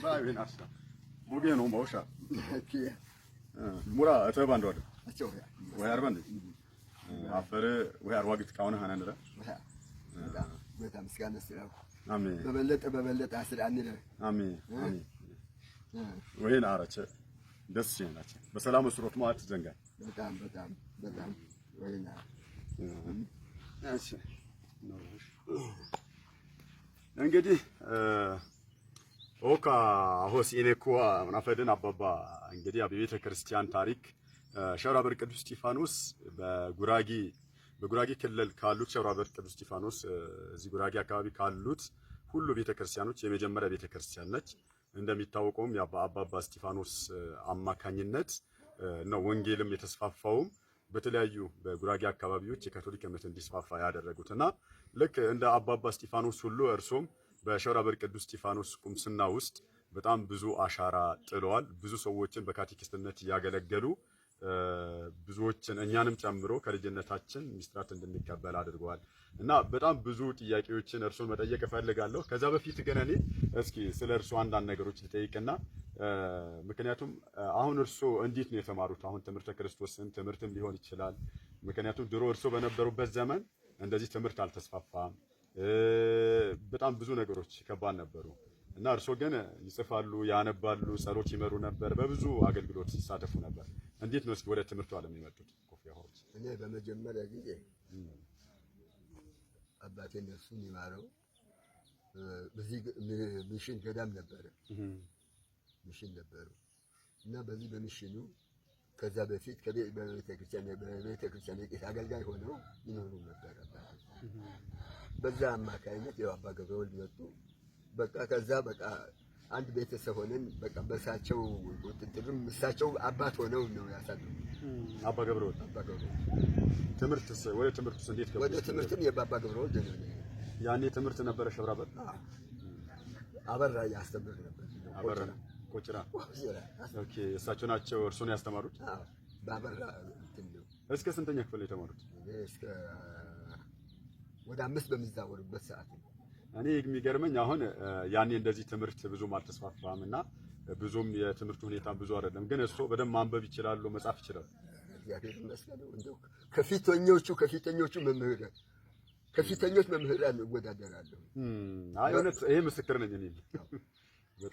ባይን አስታ ሙጌ ነው ማውሻ ሙራ አተባንዶ አይደል ወይ አርባንድ አፈር ወይ አርዋግት ካውና ሃናንራ በጣም ምስጋና ስራው አሜን በበለጠ አስራን ነው አሜን አሜን ወይን አራቸ ደስ ይላችሁ በሰላም መስሮት ማለት ዘንጋ በጣም ወይና እሺ እንግዲህ ኦካ ሆሲኔኮ ምናፈደን አባባ እንግዲህ በቤተ ክርስቲያን ታሪክ ሸራበር ቅዱስ እስጢፋኖስ በጉራጌ ክልል ካሉት ሸራበር ቅዱስ እስጢፋኖስ እዚህ ጉራጌ አካባቢ ካሉት ሁሉ ቤተ ክርስቲያኖች የመጀመሪያ ቤተ ክርስቲያን ነች። እንደሚታወቀውም አባባ እስጢፋኖስ አማካኝነት ነው ወንጌልም የተስፋፋውም በተለያዩ በጉራጌ አካባቢዎች የካቶሊክ እምነት እንዲስፋፋ ያደረጉትና ልክ እንደ አባባ እስጢፋኖስ ሁሉ እርሶም በሸራበር ቅዱስ እስጢፋኖስ ቁምስና ውስጥ በጣም ብዙ አሻራ ጥለዋል። ብዙ ሰዎችን በካቴኪስትነት ያገለገሉ ብዙዎችን እኛንም ጨምሮ ከልጅነታችን ሚስጥራት እንድንቀበል አድርገዋል እና በጣም ብዙ ጥያቄዎችን እርሶን መጠየቅ እፈልጋለሁ። ከዛ በፊት ግን እኔ እስኪ ስለ እርሶ አንዳንድ ነገሮች ልጠይቅና ምክንያቱም አሁን እርሶ እንዴት ነው የተማሩት? አሁን ትምህርተ ክርስቶስን ትምህርትም ሊሆን ይችላል። ምክንያቱም ድሮ እርሶ በነበሩበት ዘመን እንደዚህ ትምህርት አልተስፋፋም። በጣም ብዙ ነገሮች ከባድ ነበሩ እና እርሶ ግን ይጽፋሉ፣ ያነባሉ፣ ጸሎት ይመሩ ነበር፣ በብዙ አገልግሎት ይሳተፉ ነበር። እንዴት ነው እስኪ ወደ ትምህርቱ ዓለም የመጡት? ኮፊያዎች እኔ በመጀመሪያ ጊዜ አባቴ ነፍሱን ይማረው በዚህ ሚሽን ገዳም ነበረ ሚሽን ነበሩ እና በዚህ በሚሽኑ ከዛ በፊት በቤተክርስቲያን የቄስ አገልጋይ ሆነው ይኖሩ ነበር አባቴ። በዛ አማካይነት ያው አባ ገብረወልድ መጡ። በቃ ከዛ በቃ አንድ ቤተሰብ ሆነን በቃ በሳቸው ቁጥጥርም እሳቸው አባት ሆነው ነው ያሳደጉ። አባ ገብረወልድ ትምህርትስ ወደ ትምህርቱስ እንዴት ገቡ? ወደ ትምህርትም የአባ ገብረወልድ ነው። ያኔ ትምህርት ነበረ ሸብራበር አበራ ያስተምር ነበር። አበራ ቆጭራ ኦኬ። እሳቸው ናቸው እርሶን ያስተማሩት? አዎ ባበራ እንትን ነው። እስከ ስንተኛ ክፍል ነው የተማሩት? እስከ ወደ 5 በሚዛወሩበት ሰዓት ነው። እኔ የሚገርመኝ አሁን ያኔ እንደዚህ ትምህርት ብዙም አልተስፋፋምና ብዙም የትምህርቱ ሁኔታ ብዙ አይደለም፣ ግን እሱ በደንብ ማንበብ ይችላሉ፣ መጻፍ ይችላሉ። እግዚአብሔር ይመስገን። እንደው ከፊተኞች መምህራን እወዳደራለሁ። አይ እውነት ይሄ ምስክር ነኝ እኔ።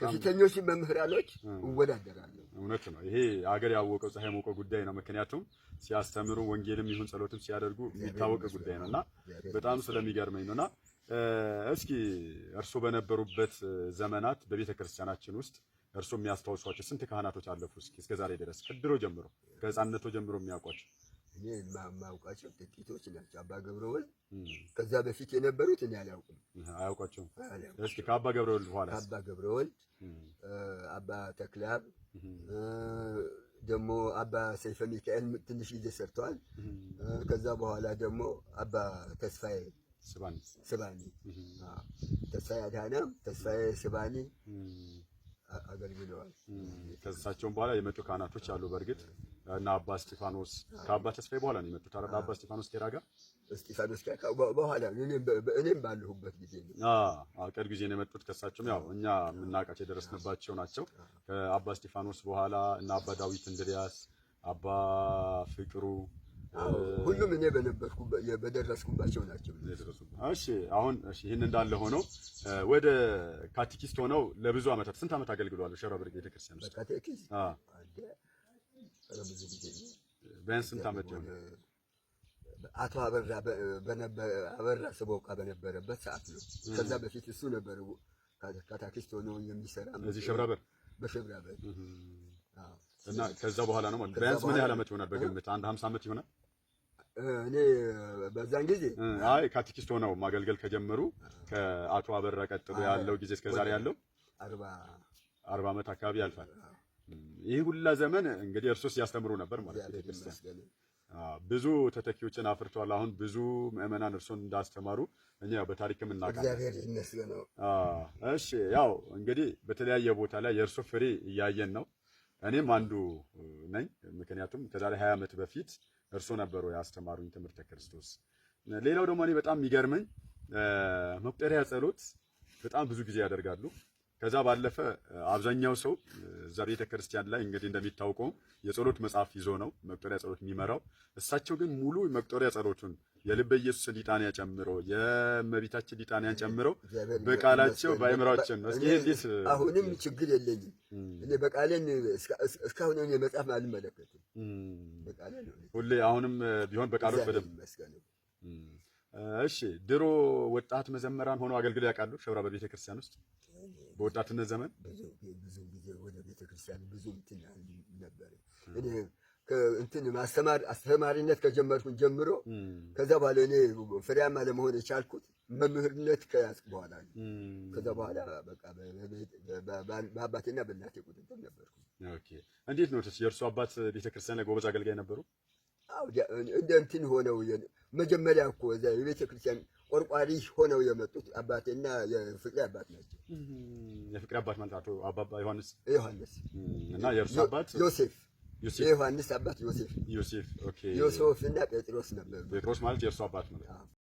ከፊተኞች መምህራኖች እወዳደራለሁ። እውነት ነው። ይሄ አገር ያወቀው ፀሐይ ሞቀው ጉዳይ ነው። ምክንያቱም ሲያስተምሩ ወንጌልም ይሁን ጸሎትም ሲያደርጉ የሚታወቅ ጉዳይ ነውና በጣም ስለሚገርመኝ ነውና እስኪ እርሶ በነበሩበት ዘመናት በቤተ ክርስቲያናችን ውስጥ እርሶ የሚያስታውሷቸው ስንት ካህናቶች አለፉ? እስከ ዛሬ ድረስ ከድሮ ጀምሮ ከህፃንነቶ ጀምሮ የሚያውቋቸው? እኔ የማውቃቸው ጥቂቶች ናቸው። አባ ገብረወልድ ከዛ በፊት የነበሩት እኔ አላውቅም። አያውቋቸውም? እስኪ ከአባ ገብረወልድ በኋላ አባ ገብረወልድ፣ አባ ተክለአብ ደግሞ አባ ሰይፈ ሚካኤል ትንሽ ጊዜ ሰርተዋል። ከዛ በኋላ ደግሞ አባ ተስፋዬ ስባኒ ተስፋዬ አድሃናም ተስፋዬ ስባኒ አገልግለዋል። ከእሳቸውም በኋላ የመጡ ካህናቶች አሉ። በእርግጥ እና አባ እስጢፋኖስ ከአባ ተስፋዬ በኋላ ነው የመጡት አይደል? አባ እስጢፋኖስ ኬራጋ እስጢፋኖስ በኋላ እኔም ባለሁበት ጊዜ ነው። ቅርብ ጊዜ ነው የመጡት። ከእሳቸውም ያው እኛ የምናውቃቸው የደረስንባቸው ናቸው። ከአባ እስጢፋኖስ በኋላ እና አባ ዳዊት እንድሪያስ፣ አባ ፍቅሩ ሁሉም እኔ በደረስኩባቸው ናቸው። እሺ አሁን ይሄን እንዳለ ሆኖ ወደ ካቴኪስት ሆነው ለብዙ ዓመታት ስንት ዓመት አገልግለዋል ሸራበር ቤተክርስቲያን ውስጥ? በካቴኪስት ብዙ ጊዜ ቢያንስ ስንት ዓመት ይሆን? አቶ አበራ ስቦቃ በነበረበት ሰዓት ነው። ከዛ በፊት እሱ ነበር ካቴኪስት ሆኖ የሚሰራ እዚህ ሸራበር በሸራበር እና ከዛ በኋላ ነው ማለት ቢያንስ ምን ያህል ዓመት ይሆናል በግምት? አንድ 50 ዓመት ይሆናል። እኔ በዛን ጊዜ አይ ካቴኪስት ሆነው ማገልገል ከጀመሩ ከአቶ አበራ ቀጥሎ ያለው ጊዜ እስከ ዛሬ ያለው 40 ዓመት አካባቢ ያልፋል። ይህ ሁላ ዘመን እንግዲህ እርሶስ ያስተምሩ ነበር ማለት ነው። ብዙ ተተኪዎችን አፍርቷል። አሁን ብዙ ምዕመናን እርሶን እንዳስተማሩ እኛ በታሪክም እናውቃለን። እግዚአብሔር ይመስገን። እሺ ያው እንግዲህ በተለያየ ቦታ ላይ የእርሶ ፍሬ እያየን ነው። እኔም አንዱ ነኝ። ምክንያቱም ከዛሬ 20 ዓመት በፊት እርሶ ነበሩ ያስተማሩኝ ትምህርተ ክርስቶስ። ሌላው ደግሞ እኔ በጣም የሚገርመኝ መቁጠሪያ ጸሎት በጣም ብዙ ጊዜ ያደርጋሉ። ከዛ ባለፈ አብዛኛው ሰው እዛ ቤተ ክርስቲያን ላይ እንግዲህ እንደሚታወቀው የጸሎት መጽሐፍ ይዞ ነው መቁጠሪያ ጸሎት የሚመራው። እሳቸው ግን ሙሉ መቁጠሪያ ጸሎቱን የልበ ኢየሱስ ሊጣንያ ጨምሮ የእመቤታችን ሊጣንያን ጨምሮ በቃላቸው በአእምሯችን እስኪ እንዴት አሁንም ችግር የለኝም እኔ በቃሌን እስካሁን እኔ መጽሐፍ አልመለከትም። በቃሌ ነው ሁሌ አሁንም ቢሆን በቃሎት በደንብ መስገነው። እሺ ድሮ ወጣት መዘመራን ሆኖ አገልግለው ያውቃሉ? ሸብራ በቤተ ክርስቲያን ውስጥ በወጣትነት ዘመን ብዙ ጊዜ ወደ ቤተ ክርስቲያን ብዙ እንትን ነበር። እኔ እንትን አስተማሪነት ከጀመርኩኝ ጀምሮ ከዛ በኋላ እኔ ፍሬያማ ለመሆን የቻልኩት መምህርነት ከያዝኩ በኋላ ነው። ከዛ በኋላ በቃ በአባቴና በእናቴ ቁጥጥር ነበርኩ። ኦኬ እንዴት ነው የእርሱ አባት ቤተ ክርስቲያን ላይ ጎበዝ አገልጋይ ነበሩ? አዎ እንደ እንትን ሆነው መጀመሪያ እኮ እዛ የቤተ ክርስቲያን ቆርቋሪ ሆነው የመጡት አባቴና የፍቅሬ አባት ናቸው። የፍቅሬ አባት ማለት አቶ አባባ ዮሐንስ እና የእርሱ አባት ዮሴፍ የዮሐንስ አባት ዮሴፍ። ኦኬ ዮሴፍ እና ጴጥሮስ ነበሩ። ጴጥሮስ ማለት የእርሱ አባት ማለት